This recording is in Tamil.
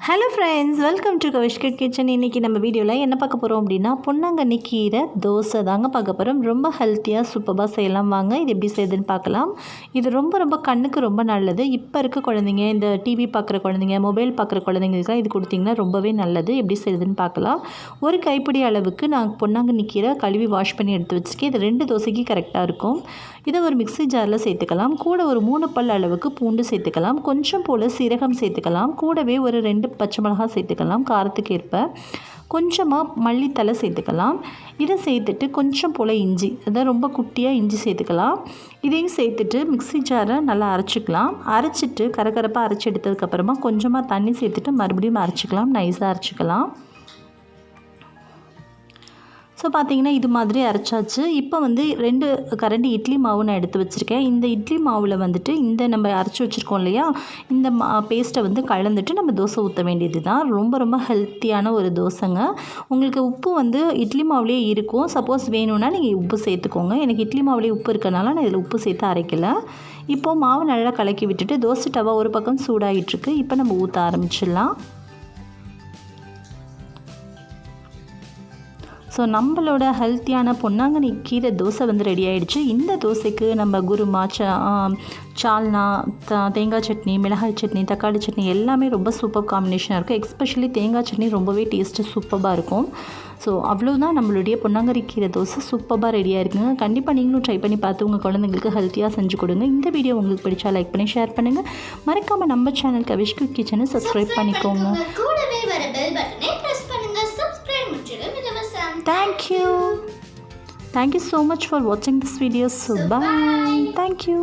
Hello friends, welcome to Kavishkat kitchen. இன்றைக்கி நம்ம வீடியோவில் என்ன பார்க்க போகிறோம் அப்படின்னா, பொன்னாங்கண்ணி கீரை தோசை தாங்க பார்க்க போகிறோம். ரொம்ப ஹெல்த்தியாக சூப்பராக செய்யலாம். வாங்க இது எப்படி செய்யுதுன்னு பார்க்கலாம். இது ரொம்ப கண்ணுக்கு ரொம்ப நல்லது. இப்போ இருக்க குழந்தைங்க, இந்த டிவி பார்க்குற குழந்தைங்க, மொபைல் பார்க்குற குழந்தைங்களுக்குலாம் இது கொடுத்திங்கன்னா ரொம்பவே நல்லது. எப்படி செய்யுதுன்னு பார்க்கலாம். ஒரு கைப்பிடி அளவுக்கு நான் பொன்னாங்கண்ணி கீரை கழுவி வாஷ் பண்ணி எடுத்து வச்சுருக்கேன். இது 2 தோசைக்கு கரெக்டாக இருக்கும். இதை ஒரு மிக்ஸி ஜாரில் சேர்த்துக்கலாம். கூட ஒரு 3 பல் அளவுக்கு பூண்டு சேர்த்துக்கலாம். கொஞ்சம் போல் சீரகம் சேர்த்துக்கலாம். கூடவே ஒரு 2 பச்சை மிளகாய் சேர்த்துக்கலாம் காரத்துக்கு ஏற்ப. கொஞ்சமாக மல்லித்தலை சேர்த்துக்கலாம். இதை சேர்த்துட்டு கொஞ்சம் போல் இஞ்சி, அதான் ரொம்ப குட்டியாக இஞ்சி சேர்த்துக்கலாம். இதையும் சேர்த்துட்டு மிக்ஸி ஜாரை நல்லா அரைச்சிக்கலாம். அரைச்சிட்டு கரகரப்பாக அரைச்சி எடுத்ததுக்கப்புறமா கொஞ்சமாக தண்ணி சேர்த்துட்டு மறுபடியும் அரைச்சிக்கலாம். நைஸாக அரைச்சிக்கலாம். ஸோ பார்த்திங்கன்னா இது மாதிரி அரைச்சாச்சு. இப்போ 2 கரண்டி இட்லி மாவு நான் எடுத்து வச்சுருக்கேன். இந்த இட்லி மாவில் இந்த நம்ம அரைச்சி வச்சுருக்கோம் இல்லையா, இந்த பேஸ்ட்டை கலந்துட்டு நம்ம தோசை ஊற்ற வேண்டியது தான். ரொம்ப ஹெல்த்தியான ஒரு தோசைங்க. உங்களுக்கு உப்பு இட்லி மாவுலேயே இருக்கும். சப்போஸ் வேணும்னா நீங்கள் உப்பு சேர்த்துக்கோங்க. எனக்கு இட்லி மாவுலேயே உப்பு இருக்கனால நான் இதில் உப்பு சேர்த்து அரைக்கலை. இப்போது மாவு நல்லா கலக்கி விட்டுட்டு தோசை டவா ஒரு பக்கம் சூடாகிட்டுருக்கு. இப்போ நம்ம ஊற்ற ஆரம்பிச்சிடலாம். ஸோ நம்மளோட ஹெல்த்தியான பொன்னாங்கண்ணி கீரை தோசை ரெடி ஆகிடுச்சு. இந்த தோசைக்கு நம்ம குருமா, சால்னா, தேங்காய் சட்னி, மிளகாய் சட்னி, தக்காளி சட்னி எல்லாமே ரொம்ப சூப்பர் காம்பினேஷனாக இருக்கும். எஸ்பெஷலி தேங்காய் சட்னி ரொம்பவே டேஸ்ட்டு சூப்பராக இருக்கும். ஸோ அவ்வளோதான், நம்மளுடைய பொன்னாங்கண்ணி கீரை தோசை சூப்பராக ரெடியாக இருக்குங்க. கண்டிப்பாக நீங்களும் ட்ரை பண்ணி பார்த்து உங்கள் குழந்தைங்களுக்கு ஹெல்த்தியாக செஞ்சு கொடுங்க. இந்த வீடியோ உங்களுக்கு பிடிச்சா லைக் பண்ணி ஷேர் பண்ணுங்கள். மறக்காமல் நம்ம சேனல் கவிஷ்கட் கிச்சனை சப்ஸ்கிரைப் பண்ணிக்கோங்க. Thank you so much for watching this video. So bye. Thank you.